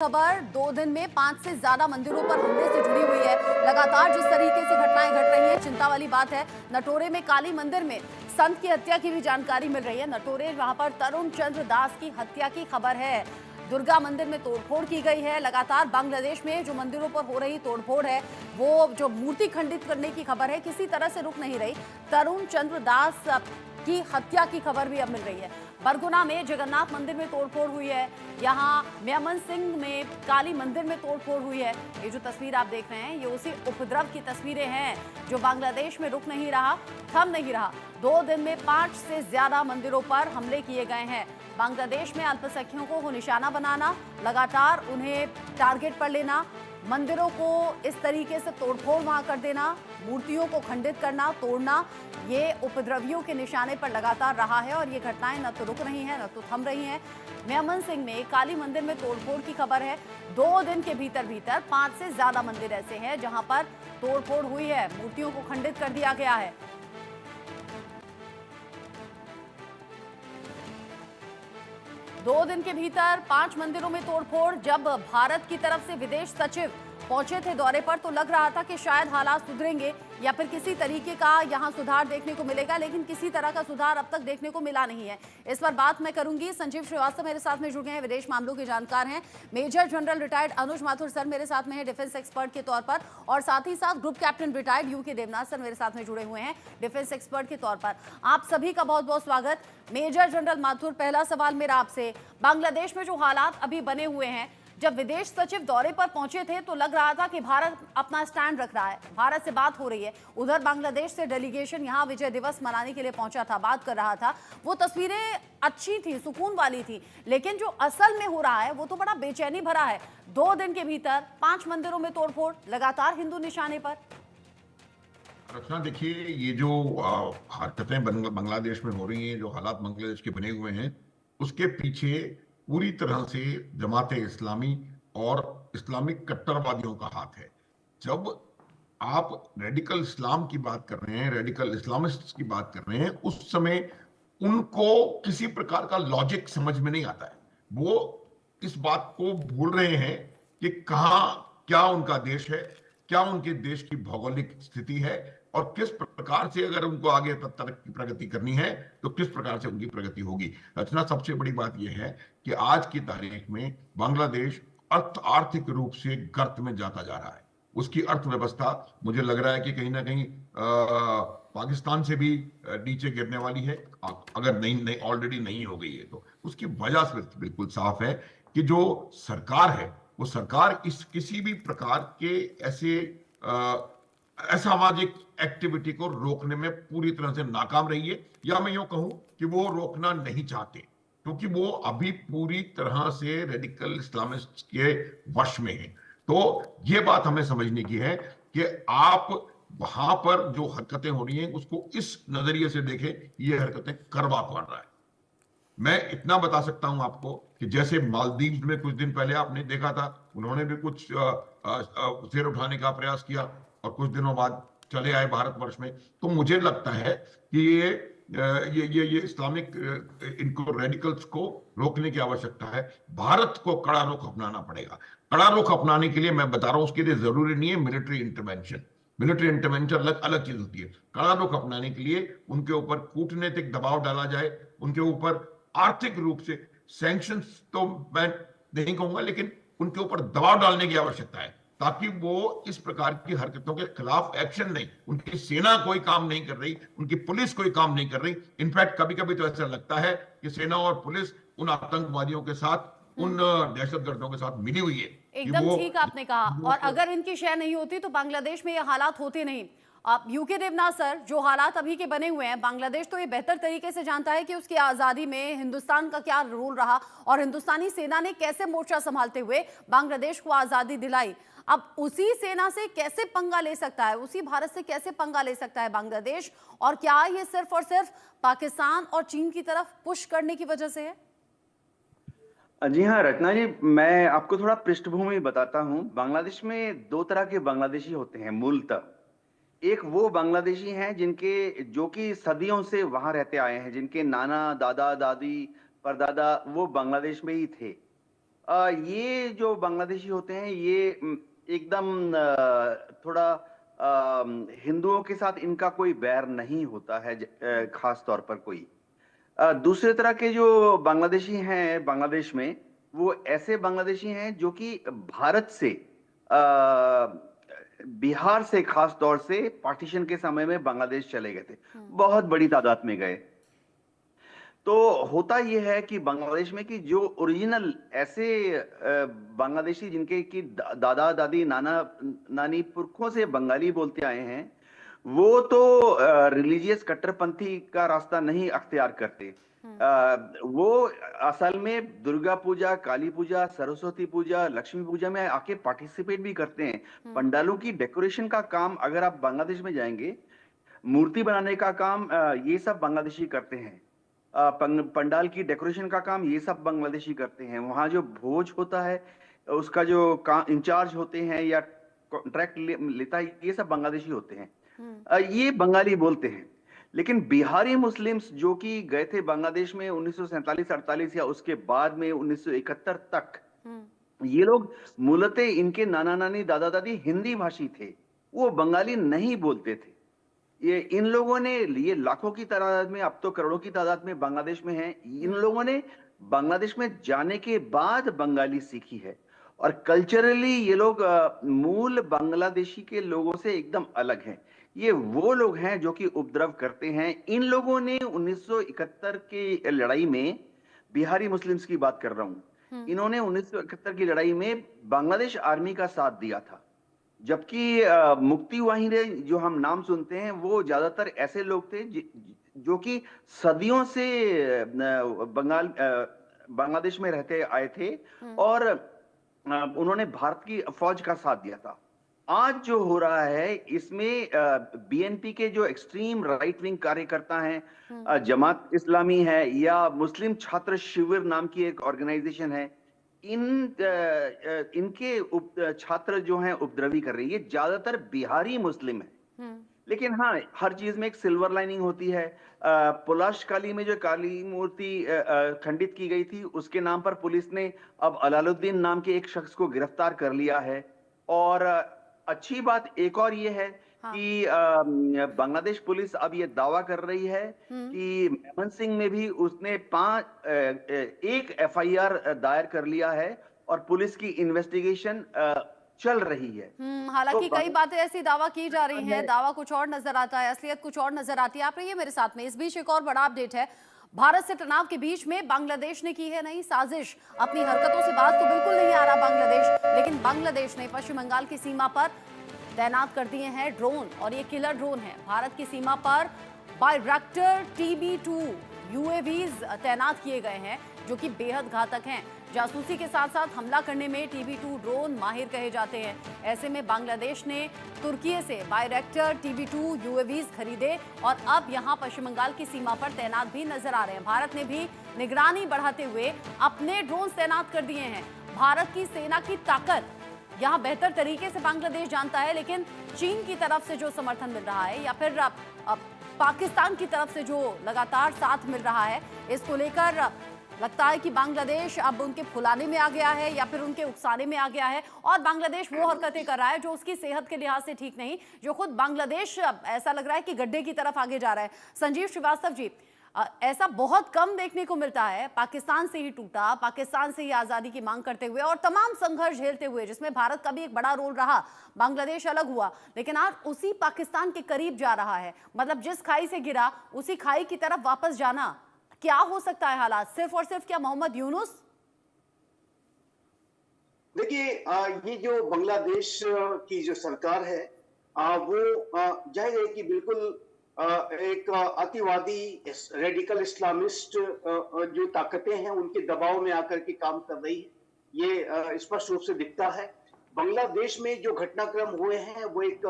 खबर 2 दिन में 5 से ज्यादा मंदिरों पर हमले से जुड़ी हुई है। लगातार जिस तरीके से घटनाएं घट रही हैं, चिंता वाली बात है। नटोरे में काली मंदिर में संत की हत्या की भी जानकारी मिल रही है। नटोरे वहां पर तरुण चंद्र दास की हत्या की खबर है। दुर्गा मंदिर में तोड़फोड़ की गई है। लगातार बांग्लादेश में जो मंदिरों पर हो रही तोड़फोड़ है, वो जो मूर्ति खंडित करने की खबर है, किसी तरह से रुक नहीं रही। तरुण चंद्र दास की हत्या की खबर भी अब मिल रही है। बरगुना में जगन्नाथ मंदिर में तोड़फोड़ हुई है। यहाँ मेमन सिंह में काली मंदिर में तोड़फोड़ हुई है। ये जो तस्वीर आप देख रहे हैं, ये उसी उपद्रव की तस्वीरें हैं जो बांग्लादेश में रुक नहीं रहा, थम नहीं रहा। 2 दिन में 5 से ज्यादा मंदिरों पर हमले किए गए हैं। बांग्लादेश में अल्पसंख्यकों को निशाना बनाना, लगातार उन्हें टारगेट पर लेना, मंदिरों को इस तरीके से तोड़फोड़ वहां कर देना, मूर्तियों को खंडित करना, तोड़ना, ये उपद्रवियों के निशाने पर लगातार रहा है। और ये घटनाएं न तो रुक रही हैं, न तो थम रही हैं। मेमन सिंह में काली मंदिर में तोड़फोड़ की खबर है। 2 दिन के भीतर 5 से ज्यादा मंदिर ऐसे हैं जहां पर तोड़फोड़ हुई है, मूर्तियों को खंडित कर दिया गया है। दो दिन के भीतर 5 मंदिरों में तोड़फोड़। जब भारत की तरफ से विदेश सचिव पहुंचे थे दौरे पर, तो लग रहा था कि शायद हालात सुधरेंगे या फिर किसी तरीके का यहां सुधार देखने को मिलेगा, लेकिन किसी तरह का सुधार अब तक देखने को मिला नहीं है। इस पर बात मैं करूंगी। संजीव श्रीवास्तव मेरे साथ में जुड़ गए हैं, विदेश मामलों के जानकार हैं। मेजर जनरल रिटायर्ड अनुज माथुर सर मेरे साथ में है डिफेंस एक्सपर्ट के तौर पर, और साथ ही साथ group captain retired U K Devnath sir मेरे साथ में जुड़े हुए हैं डिफेंस एक्सपर्ट के तौर पर। आप सभी का बहुत बहुत स्वागत। मेजर जनरल माथुर, पहला सवाल मेरा आपसे, बांग्लादेश में जो हालात अभी बने हुए हैं, जब विदेश सचिव दौरे पर पहुंचे थे तो लग रहा था कि भारत अपना स्टैंड रख रहा है, भारत से बात हो रही है। उधर बांग्लादेश से डेलीगेशन यहां विजय दिवस मनाने के लिए पहुंचा था, बात कर रहा था। वो तस्वीरें अच्छी थी, सुकून वाली थी, लेकिन जो असल में हो रहा है वो तो बड़ा बेचैनी भरा है। 2 दिन के भीतर 5 मंदिरों में तोड़फोड़, लगातार हिंदू निशाने पर। रचना, देखिए, ये जो हरकतें बांग्लादेश में हो रही हैं, जो हालात बांग्लादेश के बने हुए हैं, उसके पीछे पूरी तरह से जमात इस्लामी और इस्लामिक कट्टरवादियों का हाथ है। जब आप रेडिकल इस्लाम की बात कर रहे हैं, रेडिकल इस्लामिस्ट की बात कर रहे हैं, उस समय उनको किसी प्रकार का लॉजिक समझ में नहीं आता है। वो इस बात को भूल रहे हैं कि कहाँ क्या उनका देश है, क्या उनके देश की भौगोलिक स्थिति है, और किस प्रकार से अगर उनको आगे तरक्की प्रगति करनी है तो किस प्रकार से उनकी प्रगति होगी। रचना, सबसे बड़ी बात यह है कि आज की तारीख में बांग्लादेश आर्थिक रूप से गर्त में जाता जा रहा है। उसकी अर्थव्यवस्था, मुझे लग रहा है कि कहीं ना कहीं पाकिस्तान से भी नीचे गिरने वाली है, अगर नहीं ऑलरेडी नहीं हो गई है। तो उसकी वजह से बिल्कुल साफ है कि जो सरकार है, वो सरकार इस किसी भी प्रकार के ऐसे असामाजिक एक्टिविटी को रोकने में पूरी तरह से नाकाम रही है, या मैं यूं कहूं कि वो रोकना नहीं चाहते, क्योंकि वो अभी पूरी तरह से रेडिकल इस्लामिस्ट के वश में है। तो ये बात हमें समझने की है कि आप वहां पर जो हरकतें हो रही हैं उसको इस नजरिए से देखें, ये हरकतें करवा कौन रहा है। मैं इतना बता सकता हूं आपको कि जैसे मालदीव में कुछ दिन पहले आपने देखा था, उन्होंने भी कुछ सिर उठाने का प्रयास किया और कुछ दिनों बाद चले आए भारतवर्ष में। तो मुझे लगता है कि ये इस्लामिक इनको रेडिकल्स को रोकने की आवश्यकता है। भारत को कड़ा रुख अपनाना पड़ेगा। कड़ा रुख अपनाने के लिए मैं बता रहा हूं, उसके लिए जरूरी नहीं है मिलिट्री इंटरवेंशन। मिलिट्री इंटरवेंशन अलग अलग चीज होती है। कड़ा रुख अपनाने के लिए उनके ऊपर कूटनीतिक दबाव डाला जाए, उनके ऊपर आर्थिक रूप से सैंक्शंस तो मैं नहीं कहूंगा, लेकिन उनके ऊपर दबाव डालने की आवश्यकता है, ताकि वो इस प्रकार की हरकतों के खिलाफ एक्शन नहीं। उनकी सेना कोई काम नहीं कर रही, उनकी पुलिस कोई काम नहीं कर रही। इनफैक्ट कभी कभी तो ऐसा लगता है कि सेना और पुलिस उन आतंकवादियों के साथ, उन दहशतगर्दों के साथ मिली हुई है। एकदम ठीक आपने कहा। और अगर इनकी शय नहीं होती तो बांग्लादेश में ये हालात होते नहीं। आप यूके देवनाथ सर, जो हालात अभी के बने हुए हैं, बांग्लादेश तो ये बेहतर तरीके से जानता है कि उसकी आजादी में हिंदुस्तान का क्या रोल रहा और हिंदुस्तानी सेना ने कैसे मोर्चा संभालते हुए बांग्लादेश को आजादी दिलाई। अब उसी सेना से कैसे पंगा ले सकता है, उसी भारत से कैसे पंगा ले सकता है बांग्लादेश? और क्या ये सिर्फ और सिर्फ पाकिस्तान और चीन की तरफ पुश करने की वजह से है? जी हाँ रचना जी, मैं आपको थोड़ा पृष्ठभूमि बताता हूँ। बांग्लादेश में 2 तरह के बांग्लादेशी होते हैं मूलतः। एक वो बांग्लादेशी हैं जिनके जो कि सदियों से वहां रहते आए हैं, जिनके नाना दादा दादी परदादा वो बांग्लादेश में ही थे। ये जो बांग्लादेशी होते हैं ये एकदम थोड़ा हिंदुओं के साथ इनका कोई बैर नहीं होता है, खास तौर पर कोई। दूसरे तरह के जो बांग्लादेशी हैं बांग्लादेश में, वो ऐसे बांग्लादेशी हैं जो कि भारत से बिहार से खास तौर से पार्टीशन के समय में बांग्लादेश चले गए थे, बहुत बड़ी तादाद में गए। तो होता यह है कि बांग्लादेश में कि जो ओरिजिनल ऐसे बांग्लादेशी जिनके कि दादा दादी नाना नानी पुरखों से बंगाली बोलते आए हैं, वो तो रिलीजियस कट्टरपंथी का रास्ता नहीं अख्तियार करते। वो असल में दुर्गा पूजा, काली पूजा, सरस्वती पूजा, लक्ष्मी पूजा में आके पार्टिसिपेट भी करते हैं। पंडालों की डेकोरेशन का काम अगर आप बांग्लादेश में जाएंगे, मूर्ति बनाने का काम ये सब बांग्लादेशी करते हैं। पंडाल की डेकोरेशन का काम ये सब बांग्लादेशी करते हैं। वहाँ जो भोज होता है उसका जो इंचार्ज होते हैं या कॉन्ट्रैक्ट लेता है, ये सब बांग्लादेशी होते हैं। ये बंगाली बोलते हैं। लेकिन बिहारी मुस्लिम्स जो कि गए थे बांग्लादेश में 1947-48 या उसके बाद में 1971 तक, ये लोग मूलतः इनके नाना नानी दादा दादी हिंदी भाषी थे, वो बंगाली नहीं बोलते थे। ये इन लोगों ने, ये लाखों की तादाद में, अब तो करोड़ों की तादाद में बांग्लादेश में हैं, इन लोगों ने बांग्लादेश में जाने के बाद बंगाली सीखी है। और कल्चरली ये लोग मूल बांग्लादेशी के लोगों से एकदम अलग हैं। ये वो लोग हैं जो कि उपद्रव करते हैं। इन लोगों ने 1971 की लड़ाई में, बिहारी मुस्लिम्स की बात कर रहा हूं, इन्होंने 1971 की लड़ाई में बांग्लादेश आर्मी का साथ दिया था। जबकि मुक्ति वाहिनी जो हम नाम सुनते हैं, वो ज्यादातर ऐसे लोग थे जो कि सदियों से बांग्लादेश में रहते आए थे और उन्होंने भारत की फौज का साथ दिया था। आज जो हो रहा है इसमें बीएनपी के जो एक्सट्रीम राइट विंग कार्यकर्ता हैं, जमात इस्लामी है या मुस्लिम छात्र शिविर नाम की एक ऑर्गेनाइजेशन है, इनके छात्र जो हैं उपद्रवी कर रही है। ये ज्यादातर बिहारी मुस्लिम है। लेकिन हाँ, हर चीज में एक सिल्वर लाइनिंग होती है। पुलाशकाली में जो काली मूर्ति खंडित की गई थी, उसके नाम पर पुलिस ने अब अलालुद्दीन नाम के एक शख्स को गिरफ्तार कर लिया है। और अच्छी बात एक और ये है कि बांग्लादेश पुलिस अब ये दावा कर रही है कि मेमन सिंह में भी उसने एक एफआईआर दायर कर लिया है और पुलिस की इन्वेस्टिगेशन चल रही है। हालांकि कई बातें ऐसी दावा की जा रही हैं, दावा कुछ और नजर आता है, असलियत कुछ और नजर आती है। आप रहिए मेरे साथ में। इस बीच एक और बड़ा अपडेट है। भारत से तनाव के बीच में बांग्लादेश ने की है नई साजिश। अपनी हरकतों से बाज तो बिल्कुल नहीं आ रहा बांग्लादेश, लेकिन बांग्लादेश ने पश्चिम बंगाल की सीमा पर तैनात कर दिए हैं ड्रोन, और ये किलर ड्रोन है। भारत की सीमा पर बायरैक्टर TB2 UAVs तैनात किए गए हैं, जो कि बेहद घातक हैं। जासूसी के साथ साथ हमला करने में TB2 ड्रोन माहिर कहे जाते हैं। ऐसे में बांग्लादेश ने तुर्की से बायरैक्टर TB2 UAVs खरीदे और अब यहां पश्चिम बंगाल की सीमा पर तैनात भी नजर आ रहे हैं। भारत ने भी निगरानी बढ़ाते हुए अपने ड्रोन तैनात कर दिए हैं। भारत की सेना की ताकत यहां बेहतर तरीके से बांग्लादेश जानता है, लेकिन चीन की तरफ से जो समर्थन मिल रहा है या फिर पाकिस्तान की तरफ से जो लगातार साथ मिल रहा है, इसको लेकर लगता है कि बांग्लादेश अब उनके फुलाने में आ गया है या फिर उनके उकसाने में आ गया है, और बांग्लादेश वो हरकतें कर रहा है जो उसकी सेहत के लिहाज से ठीक नहीं, जो खुद बांग्लादेश ऐसा लग रहा है कि गड्ढे की तरफ आगे जा रहा है। संजीव श्रीवास्तव जी, ऐसा बहुत कम देखने को मिलता है। पाकिस्तान से ही टूटा, पाकिस्तान से ही आजादी की मांग करते हुए और तमाम संघर्ष झेलते हुए, जिसमें भारत का भी एक बड़ा रोल रहा, बांग्लादेश अलग हुआ, लेकिन आज उसी पाकिस्तान के करीब जा रहा है। मतलब जिस खाई से गिरा उसी खाई की तरफ वापस जाना। क्या हो सकता है हालात? सिर्फ और सिर्फ क्या मोहम्मद यूनुस? देखिए, ये जो बांग्लादेश की जो सरकार है, वो जाहिर है कि बिल्कुल एक अतिवादी रेडिकल इस्लामिस्ट जो ताकतें हैं उनके दबाव में आकर के काम कर रही है, ये स्पष्ट रूप से दिखता है। बांग्लादेश में जो घटनाक्रम हुए हैं वो एक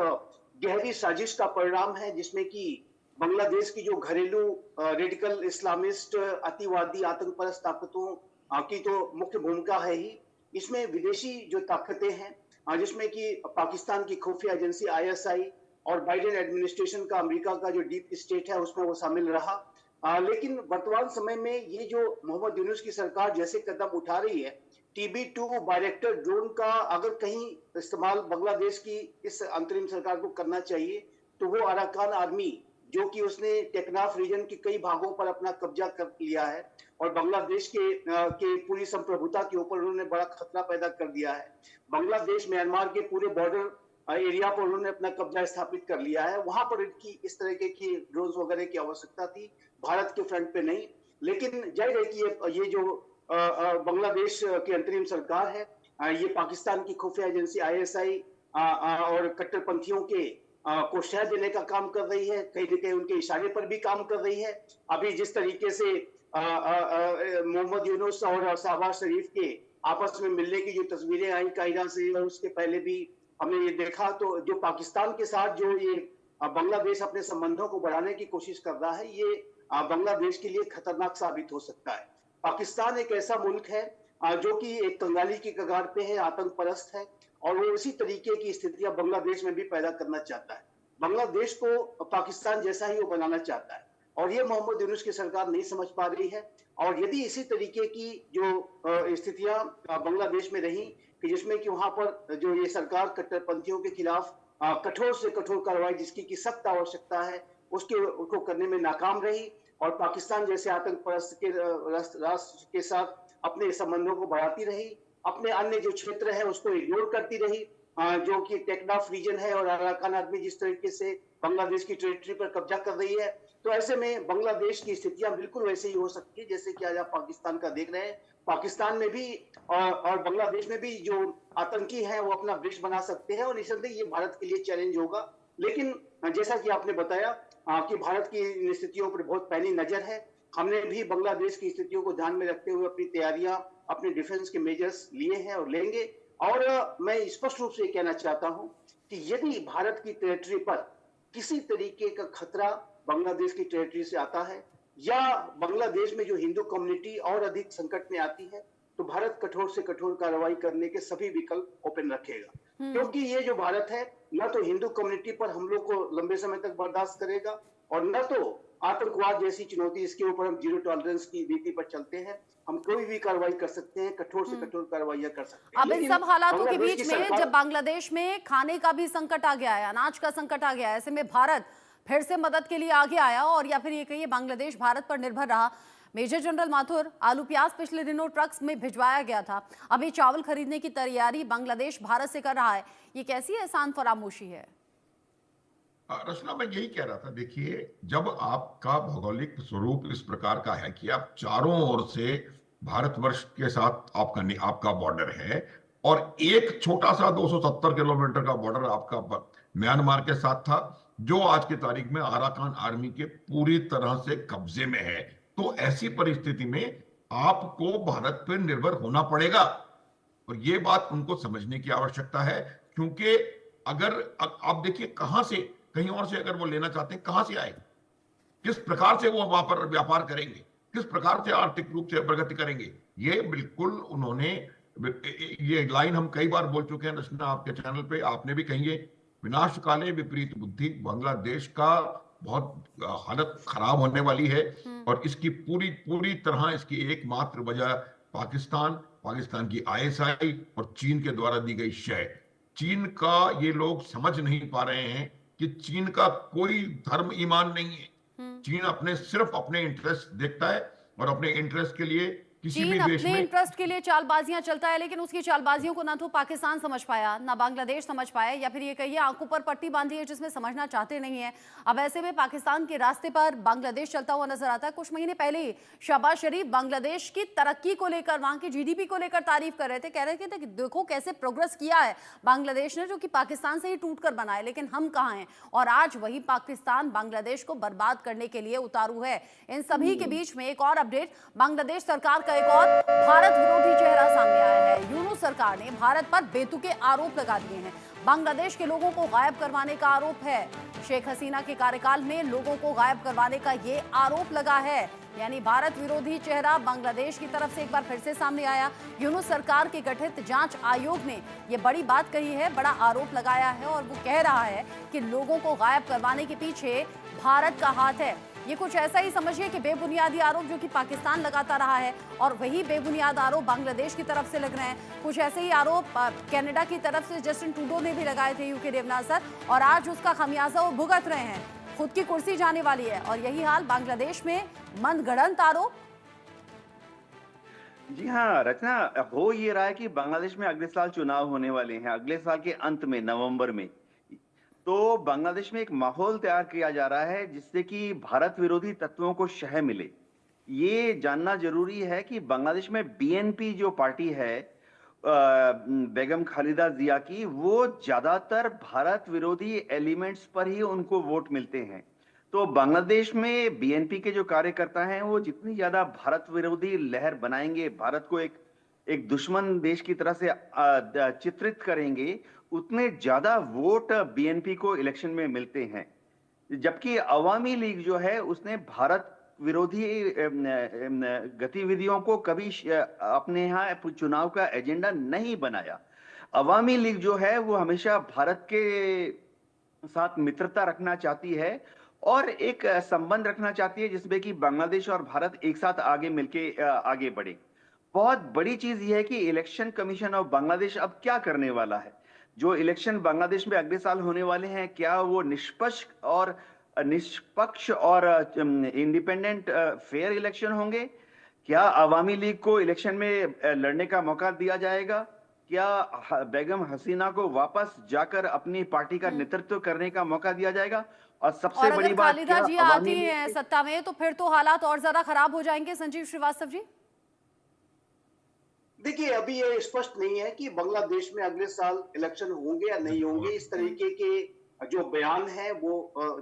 गहरी साजिश का परिणाम है, जिसमें कि बांग्लादेश की जो घरेलू रेडिकल इस्लामिस्ट अतिवादी आतंकपरस्त ताकतों की तो मुख्य भूमिका है ही। इसमें विदेशी जो ताकतें हैं, जिसमें कि पाकिस्तान की खुफिया एजेंसी ISI और बाइडेन एडमिनिस्ट्रेशन का, अमेरिका का जो डीप स्टेट है, उसमें वो शामिल रहा। लेकिन वर्तमान समय में ये जो मोहम्मद यूनुस की सरकार जैसे कदम उठा रही है, TB2 बायरेक्टर ड्रोन का अगर कहीं इस्तेमाल बांग्लादेश की इस अंतरिम सरकार को करना चाहिए तो वो अराकान आर्मी, जो कि उसने टेकनाफ रीजन के कई भागों पर अपना कब्जा कर लिया है और बांग्लादेश के पूरी संप्रभुता के ऊपर उन्होंने बड़ा खतरा पैदा कर दिया है। बांग्लादेश म्यांमार के पूरे बॉर्डर एरिया पर उन्होंने अपना कब्जा स्थापित कर लिया है। वहां पर इनकी इस तरह की ड्रोन वगैरह की आवश्यकता थी, भारत के फ्रंट पे नहीं। लेकिन जाहिर है कि ये जो बांग्लादेश की अंतरिम सरकार है, ये पाकिस्तान की खुफिया एजेंसी ISI और कट्टरपंथियों को शह देने का काम कर रही है, कहीं न कहीं उनके इशारे पर भी काम कर रही है। अभी जिस तरीके से मोहम्मद यूनुस और शहबाज शरीफ के आपस में मिलने की जो तस्वीरें आई कायरा से, और उसके पहले भी हमने ये देखा, तो जो पाकिस्तान के साथ जो ये बांग्लादेश अपने संबंधों को बढ़ाने की कोशिश कर रहा है, ये बांग्लादेश के लिए खतरनाक साबित हो सकता है। पाकिस्तान एक ऐसा मुल्क है जो कि एक कंगाली की कगार पे है, आतंक परस्त है, और वो इसी तरीके की स्थितियां बांग्लादेश में भी पैदा करना चाहता है। बांग्लादेश को पाकिस्तान जैसा ही वो बनाना चाहता है, और ये मोहम्मद यूनुस की सरकार नहीं समझ पा रही है। और यदि इसी तरीके की जो स्थितियां बांग्लादेश में रही कि जिसमें कि वहां पर जो ये सरकार कट्टरपंथियों के खिलाफ कठोर से कठोर कार्रवाई जिसकी की सख्त आवश्यकता है उसको करने में नाकाम रही, और पाकिस्तान जैसे आतंक परस्त के राष्ट्र के साथ अपने संबंधों को बढ़ाती रही, अपने अन्य जो क्षेत्र है उसको इग्नोर करती रही, जो कि टेकनाफ रीजन है, और अराकान आर्मी जिस तरीके से बांग्लादेश की टेरिटरी पर कब्जा कर रही है, तो ऐसे में बांग्लादेश की स्थितियां बिल्कुल वैसे ही हो सकती है जैसे कि आज आप पाकिस्तान का देख रहे हैं। पाकिस्तान में भी और बांग्लादेश में भी जो आतंकी हैं वो अपना ब्रिक्स बना सकते हैं, और निसंदेह ये भारत के लिए चैलेंज होगा। लेकिन जैसा कि आपने बताया कि भारत की स्थितियों पर बहुत पैनी नजर है। हमने भी बांग्लादेश की स्थितियों को ध्यान में रखते हुए अपनी तैयारियां, अपने डिफेंस के मेजर्स लिए हैं और लेंगे। और मैं स्पष्ट रूप से कहना चाहता हूं कि यदि भारत की टेरिटरी पर किसी तरीके का खतरा बांग्लादेश की टेरिटरी से आता है, या बांग्लादेश में जो हिंदू कम्युनिटी और अधिक संकट में आती है, तो भारत कठोर से कठोर कार्रवाई करने के सभी विकल्प ओपन रखेगा। क्योंकि ये जो भारत है, न तो हिंदू कम्युनिटी पर हमलों को लंबे समय तक बर्दाश्त करेगा, और न तो आतंकवाद जैसी चुनौती, इसके ऊपर हम जीरो टॉलरेंस की नीति पर चलते हैं। हम कोई भी कार्रवाई कर सकते हैं, कठोर से कठोर कार्रवाइयां कर सकते हैं। अब इन सब हालातों के बीच में जब बांग्लादेश में खाने का भी संकट आ गया है, अनाज का संकट आ गया है, ऐसे में भारत फिर से मदद के लिए आगे आया, और या फिर ये कहिए बांग्लादेश भारत पर निर्भर रहा। मेजर जनरल माथुर, आलू प्याज पिछले दिनों ट्रक्स में भिजवाया गया था, अभी चावल खरीदने की तैयारी बांग्लादेश भारत से कर रहा है। ये कैसी एहसान फरामोशी है? रचना, मैं यही कह रहा था, देखिए, जब आपका भौगोलिक स्वरूप इस प्रकार का है कि आप चारों ओर से भारतवर्ष के साथ आपका बॉर्डर है, और एक छोटा सा 270 किलोमीटर का बॉर्डर आपका म्यांमार के साथ था, जो आज की तारीख में अराकान आर्मी के पूरी तरह से कब्जे में है, तो ऐसी परिस्थिति में आपको भारत पर निर्भर होना पड़ेगा, और ये बात उनको समझने की आवश्यकता है। क्योंकि अगर आप देखिए, कहां से, कहीं और से अगर वो लेना चाहते हैं, कहां से आएंगे, किस प्रकार से वो वहां पर व्यापार करेंगे, किस प्रकार से आर्थिक रूप से प्रगति करेंगे, ये बिल्कुल उन्होंने, ये लाइन हम कई बार बोल चुके हैं रचना, आपके चैनल पे, आपने भी कही है, विनाश काले विपरीत बुद्धि। बांग्लादेश का बहुत हालत खराब होने वाली है, और इसकी पूरी तरह इसकी एकमात्र वजह पाकिस्तान की ISI और चीन के द्वारा दी गई शय। चीन का ये लोग समझ नहीं पा रहे हैं कि चीन का कोई धर्म ईमान नहीं है। चीन सिर्फ अपने इंटरेस्ट देखता है, और अपने इंटरेस्ट के लिए किसी भी देश में, अपने इंटरेस्ट के लिए चालबाजियां चलता है, लेकिन उसकी चालबाजियों को ना तो पाकिस्तान समझ पाया, ना बांग्लादेश समझ पाया, या फिर ये कहिए आंखों पर पट्टी बांधी है जिसमें समझना चाहते नहीं है। अब ऐसे में पाकिस्तान के रास्ते पर बांग्लादेश चलता हुआ नजर आता है। कुछ महीने पहले ही शहबाज शरीफ बांग्लादेश की तरक्की को लेकर, वहां की GDP को लेकर तारीफ कर रहे थे, कह रहे थे कि देखो कैसे प्रोग्रेस किया है बांग्लादेश ने, जो कि पाकिस्तान से ही टूट कर बना है, लेकिन हम कहाँ हैं। और आज वही पाकिस्तान बांग्लादेश को बर्बाद करने के लिए उतारू है। इन सभी के बीच में एक और अपडेट, बांग्लादेश सरकार का एक और भारत विरोधी चेहरा सामने आया है। यूनुस सरकार ने भारत पर बेतुके आरोप लगा दिए हैं। बांग्लादेश के लोगों को गायब करवाने का आरोप है। शेख हसीना के कार्यकाल में लोगों को गायब करवाने का ये आरोप लगा है। यानी भारत विरोधी चेहरा बांग्लादेश की तरफ से एक बार फिर से सामने आया। यूनुस सरकार के गठित जांच आयोग ने ये बड़ी बात कही है, बड़ा आरोप लगाया है, और वो कह रहा है कि लोगों को गायब करवाने के पीछे भारत का हाथ है। ये कुछ ऐसा ही समझिए कि बेबुनियादी आरोप जो कि पाकिस्तान लगाता रहा है और वही बेबुनियाद आरोप बांग्लादेश की तरफ से लग रहे हैं। कुछ ऐसे ही आरोप कनाडा की तरफ से जस्टिन ट्रूडो ने भी लगाए थे, यूके देवनाथ सर, और आज उसका खामियाजा वो भुगत रहे हैं। खुद की कुर्सी जाने वाली है और यही हाल बांग्लादेश में मनगढ़ंत आरोप। जी हाँ रचना, हो ये रहा है कि बांग्लादेश में अगले साल चुनाव होने वाले हैं, अगले साल के अंत में नवंबर में। तो बांग्लादेश में एक माहौल तैयार किया जा रहा है जिससे कि भारत विरोधी तत्वों को शह मिले। ये जानना जरूरी है कि बांग्लादेश में बीएनपी जो पार्टी है बेगम खालिदा जिया की, वो ज्यादातर भारत विरोधी एलिमेंट्स पर ही उनको वोट मिलते हैं। तो बांग्लादेश में बीएनपी के जो कार्यकर्ता हैं वो जितनी ज्यादा भारत विरोधी लहर बनाएंगे, भारत को एक दुश्मन देश की तरह से चित्रित करेंगे, उतने ज्यादा वोट बीएनपी को इलेक्शन में मिलते हैं। जबकि अवामी लीग जो है उसने भारत विरोधी गतिविधियों को कभी अपने यहाँ चुनाव का एजेंडा नहीं बनाया। अवामी लीग जो है वो हमेशा भारत के साथ मित्रता रखना चाहती है और एक संबंध रखना चाहती है जिसमें कि बांग्लादेश और भारत एक साथ आगे मिलके आगे बढ़े। बहुत बड़ी चीज यह है कि इलेक्शन कमीशन ऑफ बांग्लादेश अब क्या करने वाला है। जो इलेक्शन बांग्लादेश में अगले साल होने वाले हैं, क्या वो निष्पक्ष और इंडिपेंडेंट फेयर इलेक्शन होंगे? क्या अवामी लीग को इलेक्शन में लड़ने का मौका दिया जाएगा? क्या बेगम हसीना को वापस जाकर अपनी पार्टी का नेतृत्व करने का मौका दिया जाएगा? और सबसे बड़ी बात, खालिदा जी आती हैं सत्ता में तो फिर तो हालात और ज्यादा खराब हो जाएंगे। संजीव श्रीवास्तव जी, देखिए अभी ये स्पष्ट नहीं है कि बांग्लादेश में अगले साल इलेक्शन होंगे या नहीं होंगे। इस तरीके के जो बयान है वो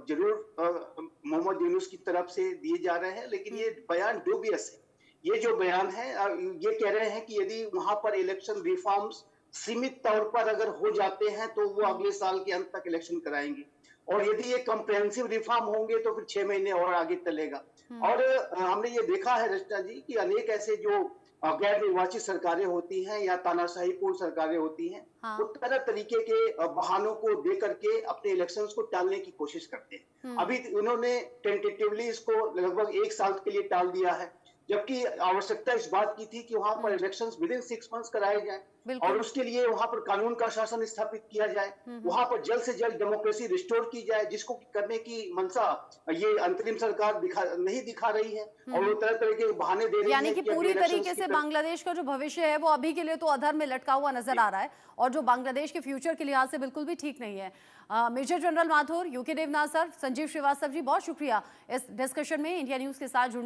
जरूर मोहम्मद यूनुस की तरफ से दिए जा रहे हैं, लेकिन ये बयान डूबियस है। ये जो बयान है ये कह रहे हैं कि यदि वहां पर इलेक्शन रिफॉर्म्स सीमित तौर पर अगर हो जाते हैं तो वो अगले साल के अंत तक इलेक्शन कराएंगे, और यदि ये कॉम्प्रिहेंसिव रिफॉर्म होंगे तो फिर 6 महीने और आगे चलेगा। और हमने ये देखा है रचना जी कि अनेक ऐसे जो गैर निर्वाचित सरकारें होती हैं या तानाशाहीपूर्ण सरकारें होती हैं, वो तरह तरीके के बहानों को दे करके अपने इलेक्शंस को टालने की कोशिश करते हैं। अभी उन्होंने टेंटेटिवली इसको लगभग 1 साल के लिए टाल दिया है, जबकि आवश्यकता इस बात की थी कि वहां पर इलेक्शंस विदिन 6 मंथ्स कराए जाएं और उसके लिए वहां पर कानून का शासन स्थापित किया जाए, वहां पर जल्द से जल्द डेमोक्रेसी रिस्टोर की जाए, जिसको करने की मंशा ये अंतरिम सरकार नहीं दिखा रही है और वो तरह तरह के बहाने दे रही है। यानी कि पूरी तरीके से बांग्लादेश का जो भविष्य है वो अभी के लिए तो अधर में लटका हुआ नजर आ रहा है और जो बांग्लादेश के फ्यूचर के लिहाज से बिल्कुल भी ठीक नहीं है। Major general Mathur, U K Devnath sir, Sanjeev Srivastava ji, बहुत शुक्रिया इस डिस्कशन में इंडिया न्यूज के साथ जुड़ने